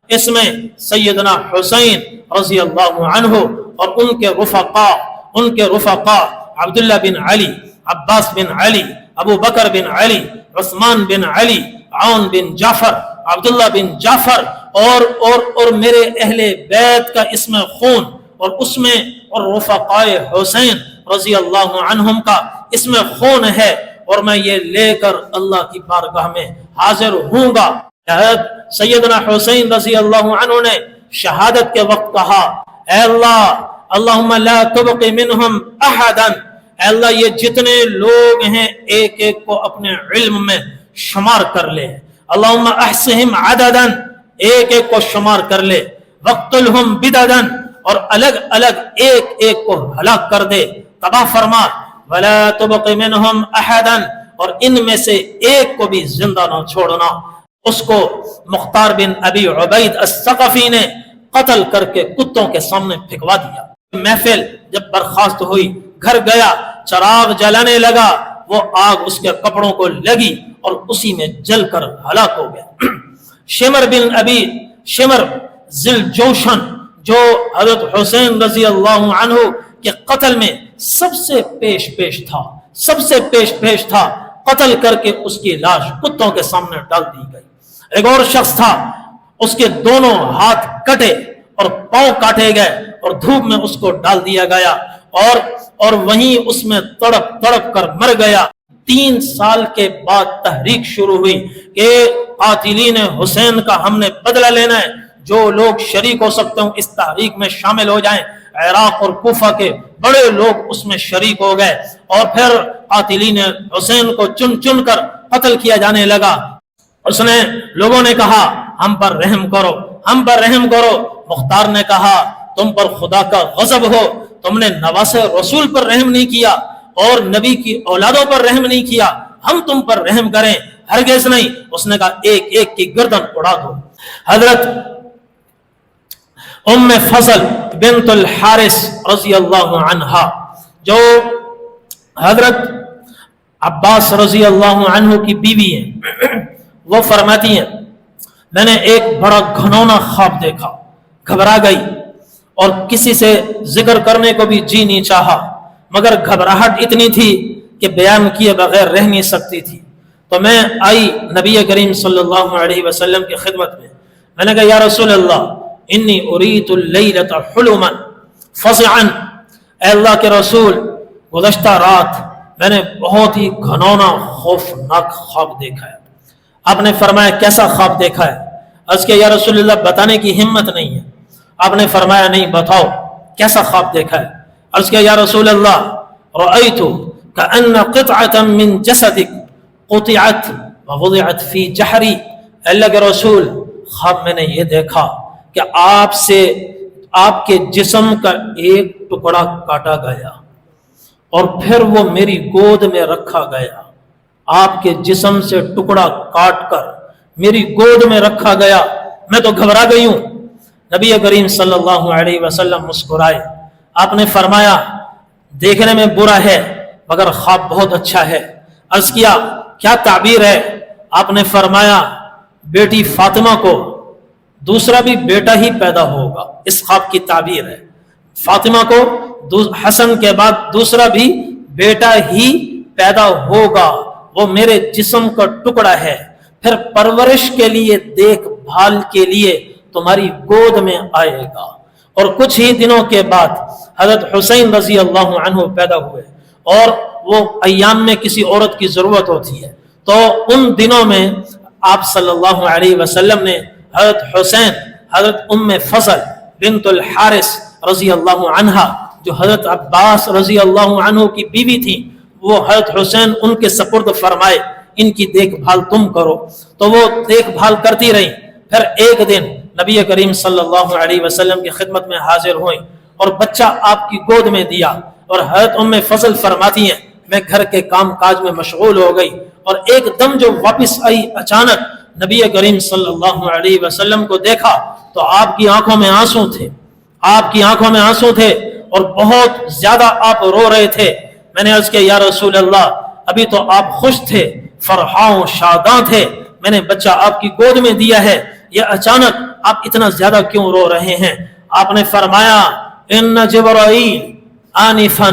اس میں سیدنا حسین رضی اللہ عنہ اور ان کے رفقا عبداللہ بن علی، عباس بن علی، ابو بکر بن علی، عثمان بن علی، عون بن جعفر، عبداللہ بن جعفر اور میرے اہل بیت کا اس میں خون اور اس میں اور رفقائے حسین رضی اللہ عنہم کا اس میں خون ہے، اور میں یہ لے کر اللہ کی بارگاہ میں حاضر ہوں گا۔ سیدنا حسین رضی اللہ عنہ نے شہادت کے وقت کہا، اے اللہ اللہم لا تبق منہم احدا، اے اللہ یہ جتنے لوگ ہیں ایک ایک کو اپنے علم میں شمار کر لے، اللہم احصہم عددا، ایک ایک کو شمار کر لے، وقتلہم بددا، اور الگ الگ ایک ایک کو ہلاک کر دے، تباہ فرما، ولا تبق منہم احدا، اور ان میں سے ایک کو بھی زندہ نہ چھوڑنا۔ اس کو مختار بن ابی عبید الثقفی نے قتل کر کے کتوں کے سامنے پھینکوا دیا۔ محفل جب برخاست ہوئی، گھر گیا، چراغ جلانے لگا، وہ آگ اس کے کپڑوں کو لگی اور اسی میں جل کر ہلاک ہو گیا۔ شمر ذل جوشن جو حضرت حسین رضی اللہ عنہ کے قتل میں سب سے پیش تھا، قتل کر کے اس کی لاش کتوں کے سامنے ڈال دی گئی۔ ایک اور شخص تھا، اس کے دونوں ہاتھ کٹے اور پاؤں کاٹے گئے اور دھوپ میں اس کو ڈال دیا گیا اور وہیں اس میں تڑپ کر مر گیا۔ 3 سال کے بعد تحریک شروع ہوئی کہ قاتلین حسین کا ہم نے بدلہ لینا ہے، جو لوگ شریک ہو سکتے ہوں اس تحریک میں شامل ہو جائیں۔ عراق اور کوفہ کے بڑے لوگ اس میں شریک ہو گئے اور پھر قاتلین حسین کو چن چن کر قتل کیا جانے لگا۔ لوگوں نے کہا ہم پر رحم کرو۔ مختار نے کہا تم پر خدا کا غضب ہو، تم نے نواسے رسول پر رحم نہیں کیا اور نبی کی اولادوں پر رحم نہیں کیا، ہم تم پر رحم کریں؟ ہرگز نہیں۔ اس نے کہا ایک ایک کی گردن اڑا دو۔ حضرت ام فضل بنت الحارث رضی اللہ عنہا جو حضرت عباس رضی اللہ عنہ کی بیوی ہیں، وہ فرماتی ہیں میں نے ایک بڑا گھنونا خواب دیکھا، گھبرا گئی اور کسی سے ذکر کرنے کو بھی جی نہیں چاہا، مگر گھبراہٹ اتنی تھی کہ بیان کیے بغیر رہ نہیں سکتی تھی۔ تو میں آئی نبی کریم صلی اللہ علیہ وسلم کی خدمت میں نے کہا یا رسول اللہ انی اریت اللیلۃ حلما فزعا، اے اللہ کے رسول گزشتہ رات میں نے بہت ہی گھنونا خوفناک خواب دیکھا ہے۔ آپ نے فرمایا کیسا خواب دیکھا ہے؟ عرض کہ یا رسول اللہ بتانے کی ہمت نہیں ہے۔ آپ نے فرمایا نہیں بتاؤ کیسا خواب دیکھا ہے؟ عرض کہ یا رسول اللہ رأیت کأن قطعة من جسدک قطعت ووضعت فی جحری، اللہ کے رسول خواب میں نے یہ دیکھا کہ آپ کے جسم کا ایک ٹکڑا کاٹا گیا اور پھر وہ میری گود میں رکھا گیا، آپ کے جسم سے ٹکڑا کاٹ کر میری گود میں رکھا گیا۔ میں تو گھبرا گئی ہوں۔ نبی کریم صلی اللہ علیہ وسلم مسکرائے، آپ نے فرمایا دیکھنے میں برا ہے مگر خواب بہت اچھا ہے۔ عرض کیا کیا تعبیر ہے؟ آپ نے فرمایا بیٹی فاطمہ کو دوسرا بھی بیٹا ہی پیدا ہوگا، اس خواب کی تعبیر ہے۔ فاطمہ کو حسن کے بعد دوسرا بھی بیٹا ہی پیدا ہوگا، وہ میرے جسم کا ٹکڑا ہے، پھر پرورش کے لیے دیکھ بھال کے لیے تمہاری گود میں آئے گا۔ اور کچھ ہی دنوں کے بعد حضرت حسین رضی اللہ عنہ پیدا ہوئے، اور وہ ایام میں کسی عورت کی ضرورت ہوتی ہے، تو ان دنوں میں آپ صلی اللہ علیہ وسلم نے حضرت حسین، حضرت ام فضل بنت الحارث رضی اللہ عنہ جو حضرت عباس رضی اللہ عنہ کی بیوی تھی، وہ حضرت حسین ان کے سپرد فرمائے ان کی دیکھ بھال تم کرو۔ تو وہ دیکھ بھال کرتی رہی۔ پھر ایک دن نبی کریم صلی اللہ علیہ وسلم کی خدمت میں حاضر ہوئیں اور بچہ آپ کی گود میں دیا، اور حضرت ام فضل فرماتی ہیں میں گھر کے کام کاج میں مشغول ہو گئی، اور ایک دم جو واپس آئی اچانک نبی کریم صلی اللہ علیہ وسلم کو دیکھا تو آپ کی آنکھوں میں آنسو تھے اور بہت زیادہ آپ رو رہے تھے۔ میں نے عرض کیا یا رسول اللہ ابھی تو آپ خوش تھے، فرحاں شاداں تھے، میں نے بچہ آپ کی گود میں دیا ہے، یہ اچانک آپ اتنا زیادہ کیوں رو رہے ہیں؟ آپ نے فرمایا ان جبرائیل آنفا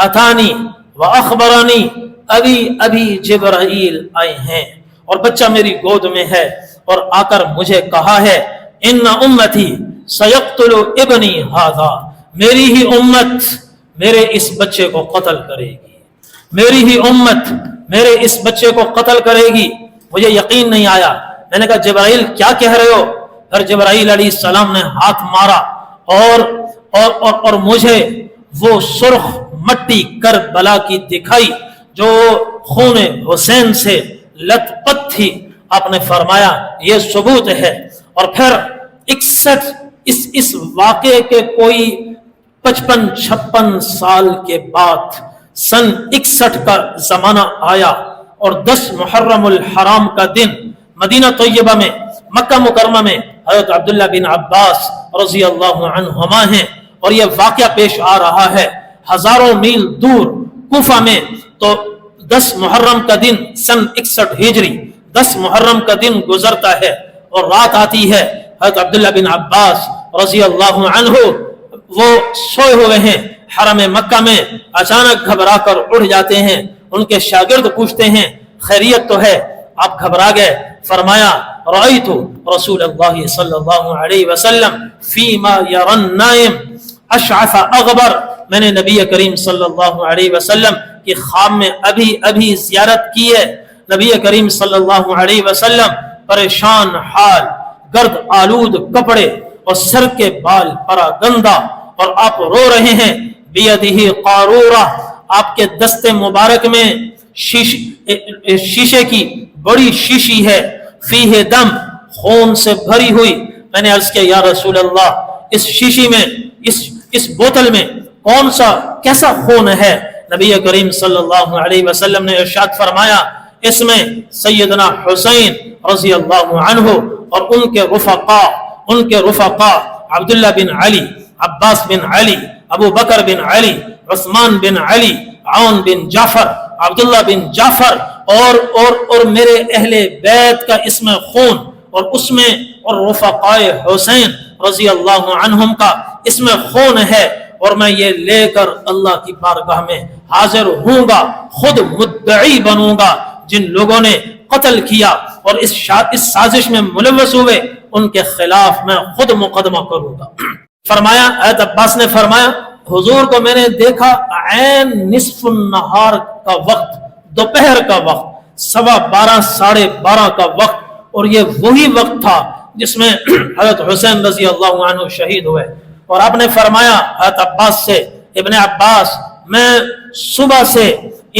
اتانی واخبرنی، ابھی جبرائیل آئے ہیں اور بچہ میری گود میں ہے اور آ کر مجھے کہا ہے ان امتی سیقتل ابنی ھذا، میری ہی امت میرے اس بچے کو قتل کرے گی، میری ہی امت میرے اس بچے کو قتل کرے گی۔ مجھے یقین نہیں آیا، میں نے کہا جبرائیل کیا کہہ رہے ہو؟ پھر جبرائیل علیہ السلام نے ہاتھ مارا اور مجھے وہ سرخ مٹی کربلا کی دکھائی جو خون حسین سے لت پت تھی۔ آپ نے فرمایا یہ ثبوت ہے۔ اور پھر 61 اس واقعے کے کوئی 55-56 سال کے بعد سن 61 کا زمانہ آیا اور 10 محرم الحرام کا دن مدینہ طیبہ میں، مکہ مکرمہ میں حضرت عبداللہ بن عباس رضی اللہ عنہما ہیں، اور یہ واقعہ پیش آ رہا ہے ہزاروں میل دور کوفہ میں۔ تو 10 محرم کا دن سن 61 ہجری 10 محرم کا دن گزرتا ہے اور رات آتی ہے۔ حضرت عبداللہ بن عباس رضی اللہ عنہ وہ سوئے ہوئے ہیں حرم مکہ میں، اچانک گھبرا کر اٹھ جاتے ہیں۔ ان کے شاگرد پوچھتے ہیں خیریت تو ہے؟ آپ گھبرا گئے۔ فرمایا رأیت رسول اللہ صلی اللہ علیہ وسلم فیما یری النائم اشعث اغبر، میں نے نبی کریم صلی اللہ علیہ وسلم کی خواب میں ابھی زیارت کی ہے۔ نبی کریم صلی اللہ علیہ وسلم پریشان حال، گرد آلود کپڑے اور سر کے بال پراگندہ، اور آپ رو رہے ہیں۔ بیدہ قارورہ، آپ کے دست مبارک میں شیشے کی بڑی شیشی ہے، فیہ دم، خون سے بھری ہوئی۔ میں نے عرض کیا یا رسول اللہ اس شیشی میں، اس بوتل میں کیسا خون ہے؟ نبی کریم صلی اللہ علیہ وسلم نے ارشاد فرمایا اس میں سیدنا حسین رضی اللہ عنہ اور ان کے رفقا عبداللہ بن علی، عباس بن علی، ابو بکر بن علی، عثمان بن علی، عون بن جعفر، عبداللہ بن جعفر اور میرے اہل بیت کا اس میں خون، اور اس میں اور رفقائے حسین رضی اللہ عنہم کا اس میں خون ہے، اور میں یہ لے کر اللہ کی بارگاہ میں حاضر ہوں گا، خود مدعی بنوں گا۔ جن لوگوں نے قتل کیا اور اس سازش میں ملوث ہوئے ان کے خلاف میں خود مقدمہ کروں گا۔ فرمایا حضرت عباس نے فرمایا حضور کو میں نے دیکھا عین نصف النہار کا وقت، دوپہر کا وقت، 12:15 ساڑھے 12 کا وقت، اور یہ وہی وقت تھا جس میں حضرت حسین رضی اللہ عنہ شہید ہوئے۔ اور آپ نے فرمایا حضرت عباس سے ابن عباس میں صبح سے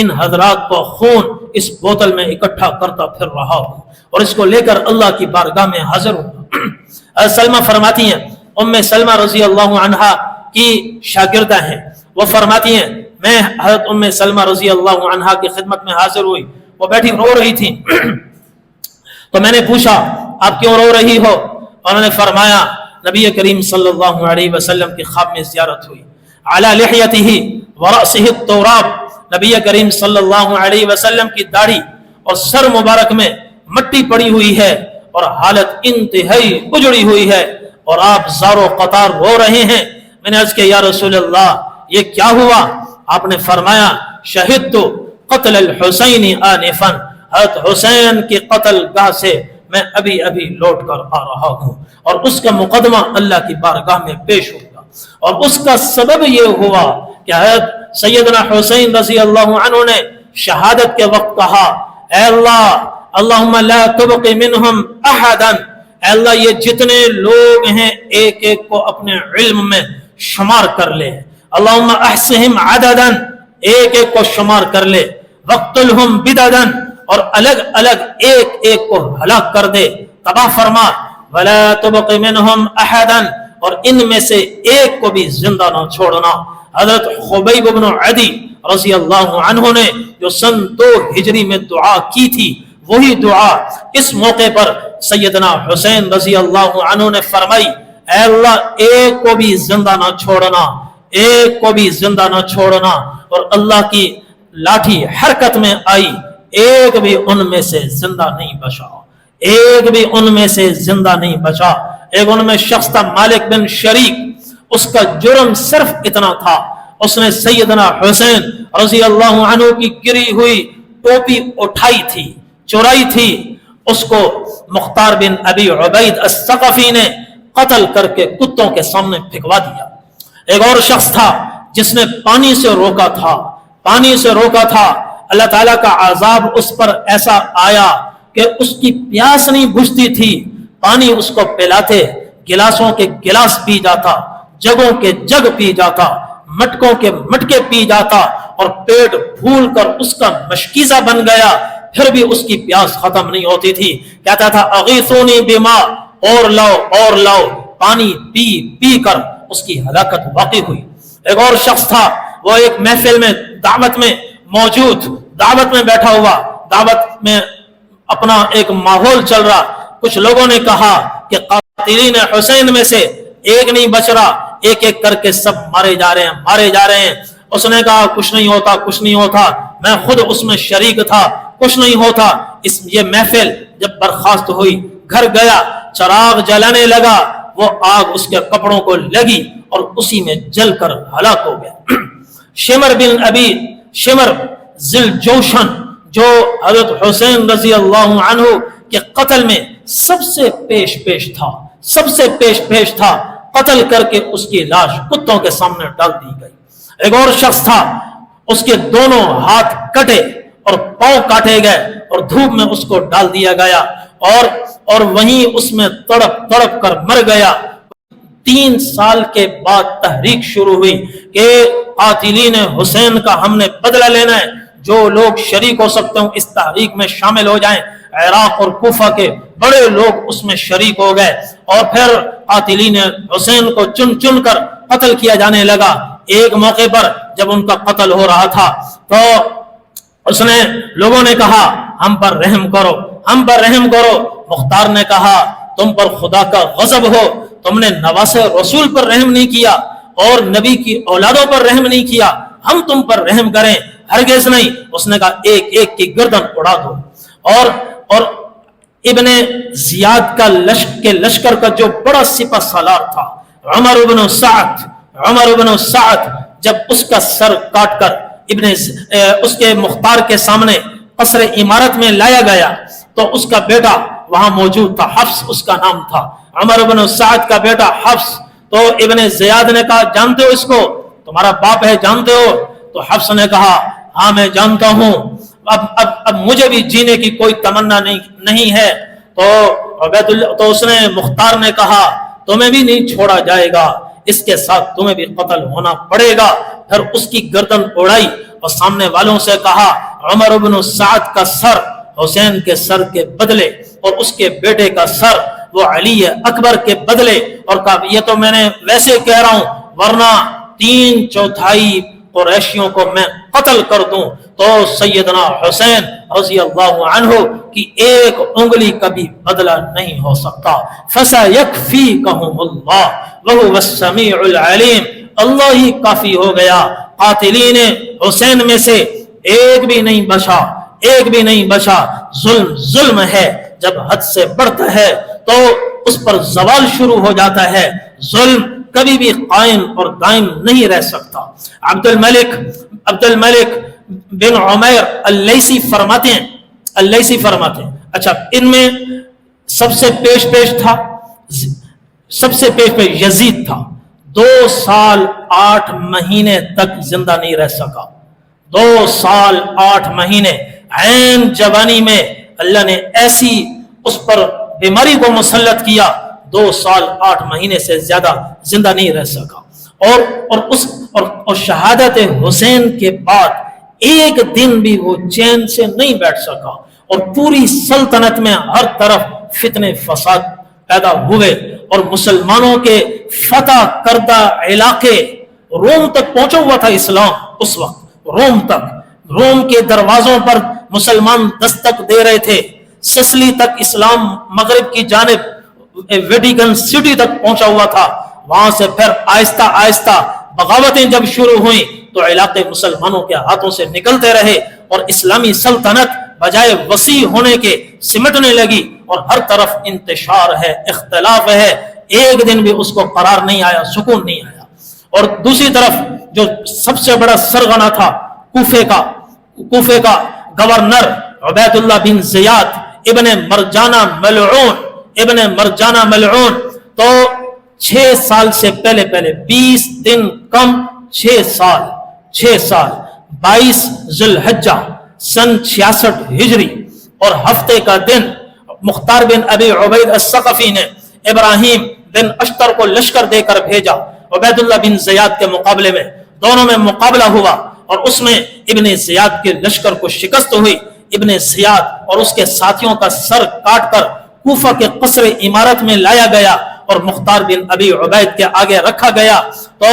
ان حضرات کو خون اس بوتل میں اکٹھا کرتا پھر رہا ہوں اور اس کو لے کر اللہ کی بارگاہ میں حاضر ہوں۔ سلمہ فرماتی ہیں، ام سلمہ رضی اللہ عنہا کی شاگردہ ہیں، وہ فرماتی ہیں میں حضرت ام سلمہ رضی اللہ عنہا کی خدمت میں حاضر ہوئی، وہ بیٹھی رو رہی تھی، تو میں نے پوچھا آپ کیوں رو رہی ہو؟ انہوں نے فرمایا نبی کریم صلی اللہ علیہ وسلم کی خواب میں زیارت ہوئی، علی لحیتہ ورأسہ التراب، نبی کریم صلی اللہ علیہ وسلم کی داڑھی اور سر مبارک میں مٹی پڑی ہوئی ہے اور حالت انتہائی اجڑی ہوئی ہے، اور آپ زار و قطار رو رہے ہیں۔ میں نے عرض کیا یا رسول اللہ یہ کیا ہوا؟ آپ نے فرمایا شہدت قتل الحسین آنفا، حضرت حسین کی قتل گاہ سے میں ابھی لوٹ کر آ رہا ہوں، اور اس کا مقدمہ اللہ کی بارگاہ میں پیش ہوگا، اور اس کا سبب یہ ہوا کہ حضرت سیدنا حسین رضی اللہ عنہ نے شہادت کے وقت کہا اے اللہ اللہم لا تبق منہم احدا، اے اللہ یہ جتنے لوگ ہیں ایک ایک کو اپنے علم میں شمار کر لے، اللہم احصہم عددا، ایک ایک کو شمار کر لے، وقتلہم بددا، اور الگ الگ ایک ایک کو ہلاک کر دے، تباہ فرما، ولا تبق منہم احدا، اور ان میں سے ایک کو بھی زندہ نہ چھوڑنا۔ حضرت خبیب بن عدی رضی اللہ عنہ نے جو سن 2 ہجری میں دعا کی تھی، وہی دعا اس موقع پر سیدنا حسین رضی اللہ عنہ نے فرمائی اے اللہ ایک کو بھی زندہ نہ چھوڑنا، ایک کو بھی زندہ نہ چھوڑنا، اور اللہ کی لاٹھی حرکت میں آئی، ایک بھی ان میں سے زندہ نہیں بچا، ایک بھی ان میں سے زندہ نہیں بچا۔ ایک ان میں شخص تھا مالک بن شریک، اس کا جرم صرف اتنا تھا، اس نے سیدنا حسین رضی اللہ عنہ کی گری ہوئی ٹوپی اٹھائی تھی، چرائی تھی، اس کو مختار بن ابی عبید الثقفی نے قتل کر کے کتوں کے سامنے پھینکوا دیا۔ ایک اور شخص تھا جس نے پانی سے روکا تھا، پانی سے روکا تھا، اللہ تعالیٰ کا عذاب اس پر ایسا آیا کہ اس کی پیاس نہیں بجھتی تھی، پانی اس کو پلاتے، گلاسوں کے گلاس پی جاتا، جگوں کے جگ پی جاتا، مٹکوں کے مٹکے پی جاتا، اور پیٹ پھول کر اس کا مشکیزہ بن گیا، پھر بھی اس کی پیاس ختم نہیں ہوتی تھی۔ کہتا تھا اغیثونی بما، اور لاؤ، پانی پی پی کر اس کی ہلاکت واقع ہوئی۔ ایک اور شخص تھا، وہ ایک محفل میں دعوت میں موجود، دعوت میں بیٹھا ہوا، دعوت میں اپنا ایک ماحول چل رہا، کچھ لوگوں نے کہا کہ قاتلین حسین میں سے ایک نہیں بچ رہا، ایک ایک کر کے سب مارے جا رہے ہیں۔ اس نے کہا کچھ نہیں ہوتا، میں خود اس میں شریک تھا، کچھ نہیں ہوتا۔ یہ محفل جب برخاست ہوئی، گھر گیا، چراغ جلانے لگا، وہ آگ اس کے کپڑوں کو لگی اور اسی میں جل کر ہلاک ہو گیا۔ شمر ذل جوشن، جو حضرت حسین رضی اللہ عنہ کے قتل میں سب سے پیش تھا، قتل کر کے اس کی لاش کتوں کے سامنے ڈال دی گئی۔ ایک اور شخص تھا، اس کے دونوں ہاتھ کٹے اور پاؤں کاٹے گئے اور دھوپ میں اس کو ڈال دیا گیا، اور وہیں اس میں تڑپ کر مر گیا۔ 3 سال کے بعد تحریک شروع ہوئی کہ قاتلین حسین کا ہم نے بدلہ لینا ہے، جو لوگ شریک ہو سکتے ہوں اس تحریک میں شامل ہو جائیں۔ عراق اور کوفہ کے بڑے لوگ اس میں شریک ہو گئے، اور پھر قاتلین حسین کو چن چن کر قتل کیا جانے لگا۔ ایک موقع پر جب ان کا قتل ہو رہا تھا تو لوگوں نے کہا ہم پر رحم کرو۔ مختار نے کہا تم پر خدا کا غضب ہو، تم نے نواسے رسول پر رحم نہیں کیا اور نبی کی اولادوں پر رحم نہیں کیا، ہم تم پر رحم کریں؟ ہرگز نہیں۔ اس نے کہا ایک ایک کی گردن اڑا دو۔ اور ابن زیاد کا لشکر کا جو بڑا سپہ سالار تھا عمر بن سعد، جب اس کا سر کاٹ کر اس کے مختار کے سامنے قصر عمارت میں لایا گیا تو اس کا بیٹا وہاں موجود تھا، حفص اس کا نام تھا، عمر بن سعد کا بیٹا حفص۔ تو ابن زیاد نے کہا جانتے ہو اس کو، تمہارا باپ ہے جانتے ہو؟ تو حفص نے کہا ہاں میں جانتا ہوں، اب مجھے بھی جینے کی کوئی تمنا نہیں ہے۔ تو اس نے مختار نے کہا تمہیں بھی نہیں چھوڑا جائے گا، اس کے ساتھ تمہیں بھی قتل ہونا پڑے گا۔ پھر اس کی گردن اڑائی اور سامنے والوں سے کہا عمر بن سعد کا سر حسین کے سر کے بدلے اور اس کے بیٹے کا سر وہ علی اکبر کے بدلے، اور کہا یہ تو میں نے ویسے کہہ رہا ہوں، ورنہ 3/4 قریشیوں کو میں قتل کر دوں تو سیدنا حسین رضی اللہ عنہ کی ایک انگلی کا بھی بدلہ نہیں ہو سکتا۔ فَسَيَكْفِيكَهُمُ اللَّهُ وَهُوَ السَّمِيعُ الْعَلِيمُ، اللہ ہی کافی ہو گیا۔ قاتلین حسین میں سے ایک بھی نہیں بچا۔ ظلم ہے، جب حد سے بڑھتا ہے تو اس پر زوال شروع ہو جاتا ہے۔ ظلم کبھی بھی قائم اور دائم نہیں رہ سکتا۔ عبد الملک بن عمیر اللیثی فرماتے ہیں اچھا ان میں سب سے پیش تھا یزید تھا، 2 سال 8 مہینے تک زندہ نہیں رہ سکا، 2 سال 8 مہینے عین جوانی میں اللہ نے ایسی اس پر بیماری کو مسلط کیا، 2 سال 8 مہینے سے زیادہ زندہ نہیں رہ سکا۔ اور شہادت حسین کے بعد ایک دن بھی وہ چین سے نہیں بیٹھ سکا، اور پوری سلطنت میں ہر طرف فتنے فساد پیدا ہوئے، اور مسلمانوں کے فتح کردہ علاقے روم تک پہنچا ہوا تھا اسلام اس وقت، روم کے دروازوں پر مسلمان دستک دے رہے تھے، سسلی تک اسلام مغرب کی جانب ویٹیکن سٹی تک پہنچا ہوا تھا۔ وہاں سے پھر آہستہ آہستہ بغاوتیں جب شروع ہوئیں تو علاقے مسلمانوں کے ہاتھوں سے نکلتے رہے، اور اسلامی سلطنت بجائے وسیع ہونے کے سمٹنے لگی اور ہر طرف انتشار ہے، اختلاف ہے، ایک دن بھی اس کو قرار نہیں آیا، سکون نہیں آیا۔ اور دوسری طرف جو سب سے بڑا سرغنہ تھا کوفے کا گورنر عبید اللہ بن زیاد ابن مرجانہ ملعون، تو 6 سال سے پہلے 20 دن کم 6 سال 22 ذی الحجہ سن 66 ہجری اور ہفتے کا دن مختار بن ابی عبید الثقفی نے ابراہیم بن اشتر کو لشکر دے کر بھیجا عبید اللہ بن زیاد کے مقابلے میں۔ دونوں میں مقابلہ ہوا اور اس میں ابن زیاد کے لشکر کو شکست ہوئی۔ ابن زیاد اور اس کے ساتھیوں کا سر کاٹ کر کوفہ کے قصر عمارت میں لایا گیا اور مختار بن ابی عبید کے آگے رکھا گیا۔ تو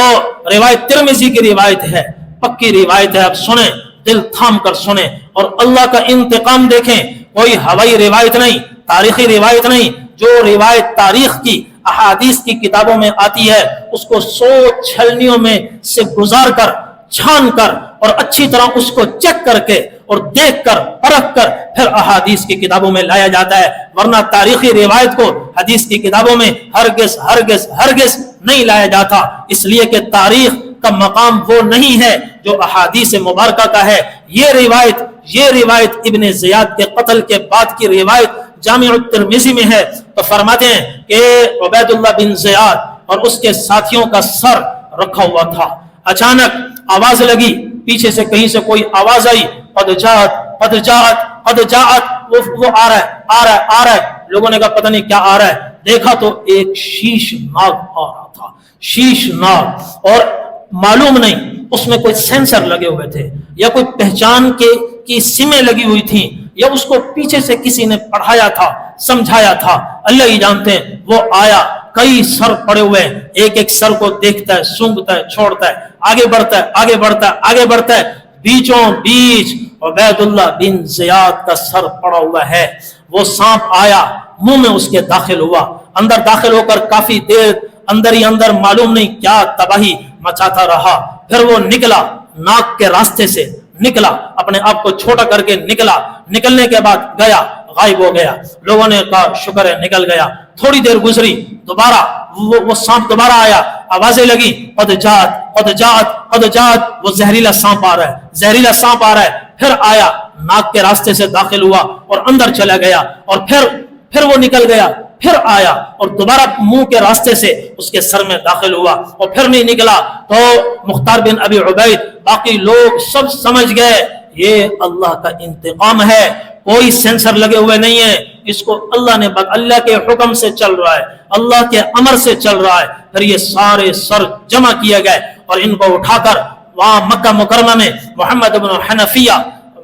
روایت ترمذی کی روایت ہے، پکی روایت ہے، اب سنیں، دل تھام کر سنیں اور اللہ کا انتقام دیکھیں۔ کوئی ہوائی روایت نہیں، تاریخی روایت نہیں، جو روایت تاریخ کی احادیث کی کتابوں میں آتی ہے اس کو سوچ چھلنیوں میں سے گزار کر، چھان کر اور اچھی طرح اس کو چیک کر کے اور دیکھ کر پرکھ کر پھر احادیث کی کتابوں میں لایا جاتا ہے، ورنہ تاریخی روایت کو حدیث کی کتابوں میں ہرگز نہیں لایا جاتا، اس لیے کہ تاریخ کا مقام وہ نہیں ہے جو احادیث مبارکہ کا ہے۔ یہ روایت ابن زیاد کے قتل کے بعد کی روایت جامع الترمذی میں ہے۔ تو فرماتے ہیں کہ عبید اللہ بن زیاد اور اس کے ساتھیوں کا سر رکھا ہوا تھا، اچانک آواز لگی، پیچھے سے کہیں سے کوئی آواز آئی، قد جاءت، وہ آ رہا ہے۔ لوگوں نے کہا پتہ نہیں کیا آ رہا ہے، دیکھا تو ایک شیش ناگ آ رہا تھا، شیش ناگ، اور معلوم نہیں اس میں کوئی سینسر لگے ہوئے تھے یا کوئی پہچان کی سمیں لگی ہوئی تھیں یا اس کو پیچھے سے کسی نے پڑھایا تھا، سمجھایا تھا، اللہ ہی جانتے ہیں۔ وہ آیا، کئی سر پڑے ہوئے ہیں، ایک سر کو دیکھتا ہے، سونگتا ہے، چھوڑتا ہے، آگے بڑھتا ہے، بیچوں بیچ عبید اللہ بن زیاد کا سر پڑا ہوا ہے۔ وہ سانپ آیا، منہ میں اس کے داخل ہوا، اندر داخل ہو کر کافی دیر اندر ہی اندر معلوم نہیں کیا تباہی مچاتا رہا۔ پھر وہ نکلا، ناک کے راستے سے نکلا، اپنے آپ کو چھوٹا کر کے نکلنے کے بعد گیا، غائب ہو گیا۔ لوگوں نے کہا شکر ہے نکل گیا۔ تھوڑی دیر گزری، دوبارہ وہ سانپ دوبارہ آیا، آوازیں لگی، قد جاءت، وہ زہریلا سانپ آ رہا ہے، پھر آیا، ناک کے راستے سے داخل ہوا اور اندر چلا گیا، اور پھر وہ نکل گیا، پھر آیا اور دوبارہ منہ کے راستے سے اس کے سر میں داخل ہوا اور پھر نہیں نکلا۔ تو مختار بن ابی عبید، باقی لوگ سب سمجھ گئے یہ اللہ کا انتقام ہے، کوئی سینسر لگے ہوئے نہیں ہے، اس کو اللہ کے حکم سے چل رہا ہے، اللہ کے امر سے چل رہا ہے۔ پھر یہ سارے سر جمع کیے گئے اور ان کو اٹھا کر وہاں مکہ مکرمہ میں محمد بن حنفیہ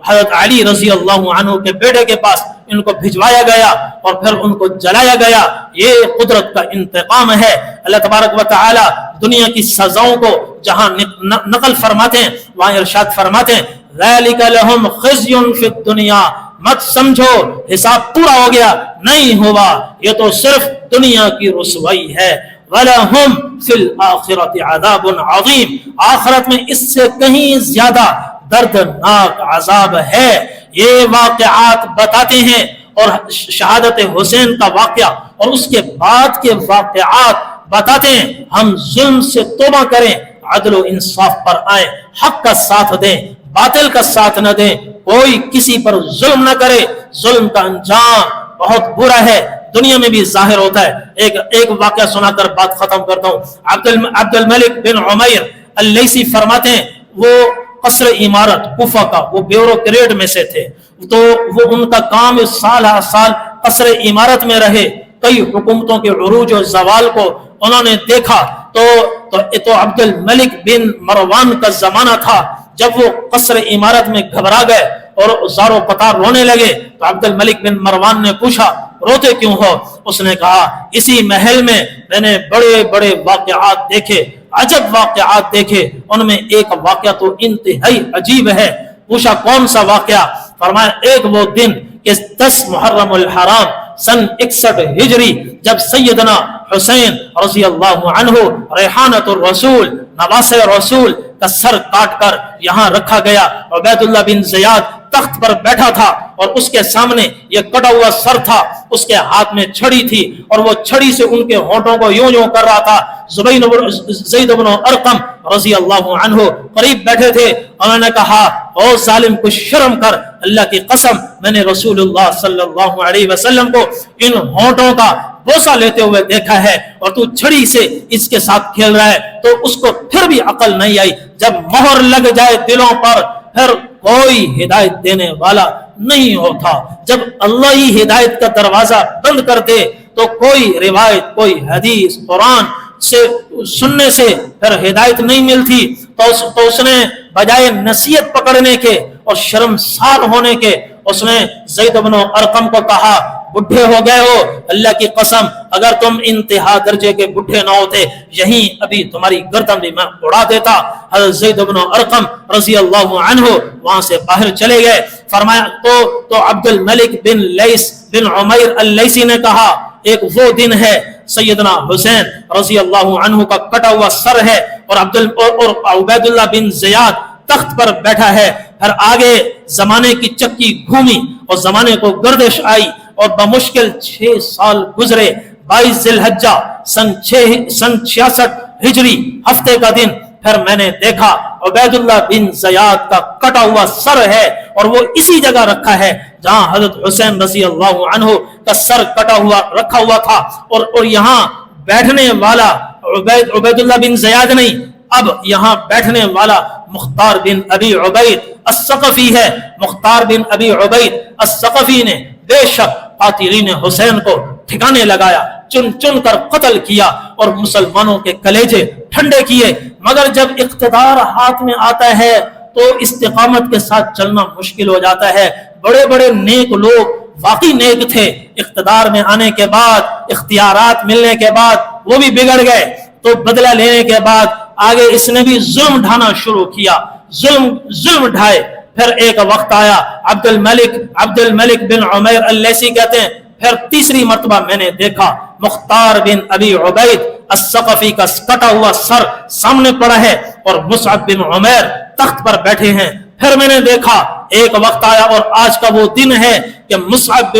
حضرت علی رضی اللہ عنہ کے بیٹے کے پاس ان کو بھجوایا گیا اور پھر ان کو جلایا گیا۔ یہ قدرت کا انتقام ہے۔ اللہ تبارک و تعالی دنیا کی سزاؤں کو جہاں نقل فرماتے ہیں وہاں ارشاد فرماتے ہیں ذالک لہم خزی فی الدنیا، مت سمجھو حساب پورا ہو گیا، نہیں ہوا، یہ تو صرف دنیا کی رسوائی ہے۔ وَلَهُمْ فِي الْآخِرَةِ عَذَابٌ عَظِيمٌ، آخرت میں اس سے کہیں زیادہ دردناک عذاب ہے۔ یہ واقعات بتاتے ہیں اور شہادت حسین کا واقعہ اور اس کے بعد کے واقعات بتاتے ہیں ہم ظلم سے توبہ کریں، عدل و انصاف پر آئیں، حق کا ساتھ دیں، باطل کا ساتھ نہ دیں، کوئی کسی پر ظلم نہ کرے۔ ظلم کا انجام بہت برا ہے، دنیا میں بھی ظاہر ہوتا ہے۔ ایک واقعہ سنا کر بات ختم کرتا ہوں۔ عبد الملک بن عمیر اللیثی فرماتے ہیں وہ قصر عمارت کوفہ کا وہ بیوروکریٹ میں سے تھے، تو وہ ان کا کام سال ہر سال قصر عمارت میں رہے، کئی حکومتوں کے عروج و زوال کو انہوں نے دیکھا۔ تو عبد الملک بن مروان کا زمانہ تھا جب وہ قصر عمارت میں گھبرا گئے اور زارو پتار رونے لگے، تو عبد الملک بن مروان نے پوچھا روتے کیوں ہو؟ اس نے کہا اسی محل میں میں نے بڑے بڑے واقعات دیکھے، عجب واقعات دیکھے، ان میں ایک واقعہ تو انتہائی عجیب ہے۔ پوچھا کون سا واقعہ؟ فرمایا ایک وہ دن کہ 10 محرم الحرام سن 61 ہجری جب سیدنا حسین رضی اللہ عنہ ریحانۃ الرسول نواسہ رسول کا سر کاٹ کر یہاں رکھا گیا، عبید اللہ بن زیاد تخت پر بیٹھا تھا اور اس کے سامنے یہ کٹا ہوا سر تھا، اس کے ہاتھ میں چھڑی تھی اور وہ چھڑی سے ان کے ہونٹوں کو یوں یوں کر رہا تھا۔ زید بن ارقم رضی اللہ عنہ قریب بیٹھے تھے، انہوں نے کہا او ظالم کچھ شرم کر، اللہ کی قسم میں نے رسول اللہ صلی اللہ علیہ وسلم کو ان ہونٹوں کا بوسہ لیتے ہوئے دیکھا ہے اور تو چھڑی سے اس کے ساتھ کھیل رہا ہے۔ تو اس کو پھر بھی عقل نہیں آئی، جب مہر لگ جائے دلوں پر پھر کوئی ہدایت دینے والا نہیں ہوتا، جب اللہ ہی ہدایت کا دروازہ بند کر دے تو کوئی روایت، کوئی حدیث، قرآن سے سننے سے پھر ہدایت نہیں ملتی۔ تو اس نے بجائے نصیحت پکڑنے کے اور شرمسار ہونے کے، اس نے زید بن ارقم کو کہا بڈھے ہو گئے ہو، اللہ کی قسم اگر تم انتہا درجے کے بڈھے نہ ہوتے یہیں ابھی تمہاری گردن بھی میں اڑا دیتا۔ حضرت زید بن ارقم رضی اللہ عنہ وہاں سے باہر چلے گئے۔ فرمایا تو عبد الملک بن لیث بن عمیر اللیثی نے کہا ایک وہ دن ہے سیدنا حسین رضی اللہ عنہ کا کٹا ہوا سر ہے اور عبید اللہ بن زیاد تخت پر بیٹھا ہے۔ پھر آگے زمانے کی چکی گھومی اور زمانے کو گردش آئی اور بمشکل 6 سال گزرے۔ 22 ذی الحجہ سن 66 ہجری ہفتے کا دن پھر میں نے دیکھا عبید اللہ بن زیاد کا کٹا ہوا سر ہے اور وہ اسی جگہ رکھا ہے جہاں حضرت حسین رضی اللہ عنہ کا سر کٹا ہوا رکھا ہوا تھا، اور یہاں بیٹھنے والا عبید اللہ بن زیاد نہیں، اب یہاں بیٹھنے والا مختار بن ابی عبید الثقفی ہے۔ مختار بن ابی عبید الثقفی نے بے شک قاتلین حسین کو ٹھکانے لگایا، چن چن کر قتل کیا اور مسلمانوں کے کلیجے ٹھنڈے کیے، مگر جب اقتدار ہاتھ میں آتا ہے تو استقامت کے ساتھ چلنا مشکل ہو جاتا ہے۔ بڑے بڑے نیک لوگ واقعی نیک تھے، اقتدار میں آنے کے بعد، اختیارات ملنے کے بعد وہ بھی بگڑ گئے، تو بدلہ لینے کے بعد آگے اس نے بھی ظلم ڈھانا شروع کیا، ظلم ڈھائے۔ پھر ایک وقت آیا عبد الملک بن عمیر اللیثی کہتے ہیں پھر تیسری مرتبہ میں نے دیکھا مختار بن ابی عبید الثقفی کا کٹا ہوا سر سامنے پڑا ہے اور مصعب بن عمیر تخت پر بیٹھے ہیں۔ پھر میں نے دیکھا ایک وقت آیا اور آج کا وہ دن ہے کہ مصعب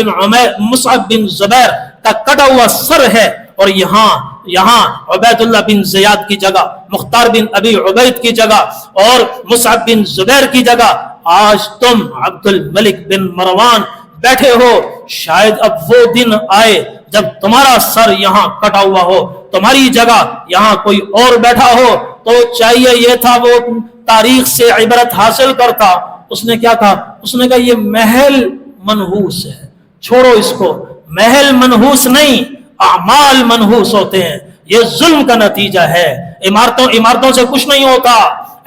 بن زبیر کا کٹا ہوا سر ہے اور یہاں عبید اللہ بن زیاد کی جگہ، مختار بن ابی عبید کی جگہ اور مصعب بن زبیر کی جگہ آج تم عبد الملک بن مروان بیٹھے ہو۔ شاید اب وہ دن آئے جب تمہارا سر یہاں کٹا ہوا ہو، تمہاری جگہ یہاں کوئی اور بیٹھا ہو، تو چاہیے یہ تھا وہ تاریخ سے عبرت حاصل کرتا۔ اس نے کیا کہا؟ اس نے کہا یہ محل منحوس ہے، چھوڑو اس کو، محل منحوس نہیں، اعمال منحوس ہوتے ہیں، یہ ظلم کا نتیجہ ہے۔ عمارتوں سے کچھ نہیں ہوتا،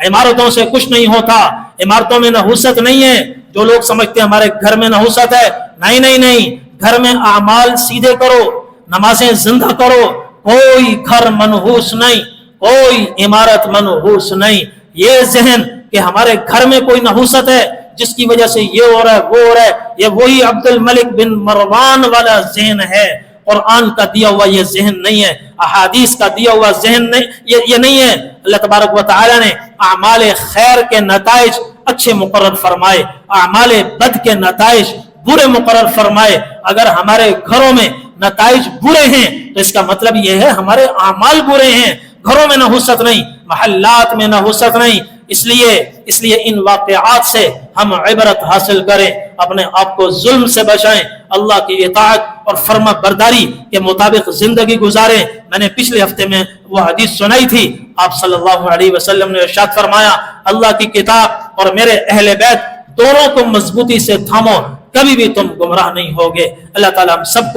عمارتوں سے کچھ نہیں ہوتا، عمارتوں میں نحوست نہیں ہے۔ جو لوگ سمجھتے ہیں ہمارے گھر میں نحوست ہے، نہیں، گھر میں اعمال سیدھے کرو، نمازیں زندہ کرو، کوئی گھر منحوس نہیں، کوئی عمارت منحوس نہیں۔ یہ ذہن کہ ہمارے گھر میں کوئی نحوست ہے جس کی وجہ سے یہ ہو رہا ہے وہ ہو رہا ہے، یہ وہی عبد الملک بن مروان والا ذہن ہے۔ قرآن کا دیا ہوا یہ ذہن نہیں ہے، احادیث کا دیا ہوا ذہن نہیں، یہ نہیں ہے۔ اللہ تبارک و تعالی نے اعمال خیر کے نتائج اچھے مقرر فرمائے، اعمال بد کے نتائج برے مقرر فرمائے۔ اگر ہمارے گھروں میں نتائج برے ہیں تو اس کا مطلب یہ ہے ہمارے اعمال برے ہیں۔ گھروں میں نحوست نہیں، محلات میں نحوست نہیں۔ اس لیے ان واقعات سے ہم عبرت حاصل کریں، اپنے آپ کو ظلم سے بچائیں، اللہ کی اطاعت اور فرما برداری کے مطابق زندگی گزاریں۔ میں نے پچھلے ہفتے میں وہ حدیث سنائی تھی، آپ صلی اللہ علیہ وسلم نے ارشاد فرمایا اللہ کی کتاب اور میرے اہل بیت دونوں کو مضبوطی سے تھامو، کبھی بھی تم گمراہ نہیں ہوگے۔ اللہ تعالیٰ ہم سب کو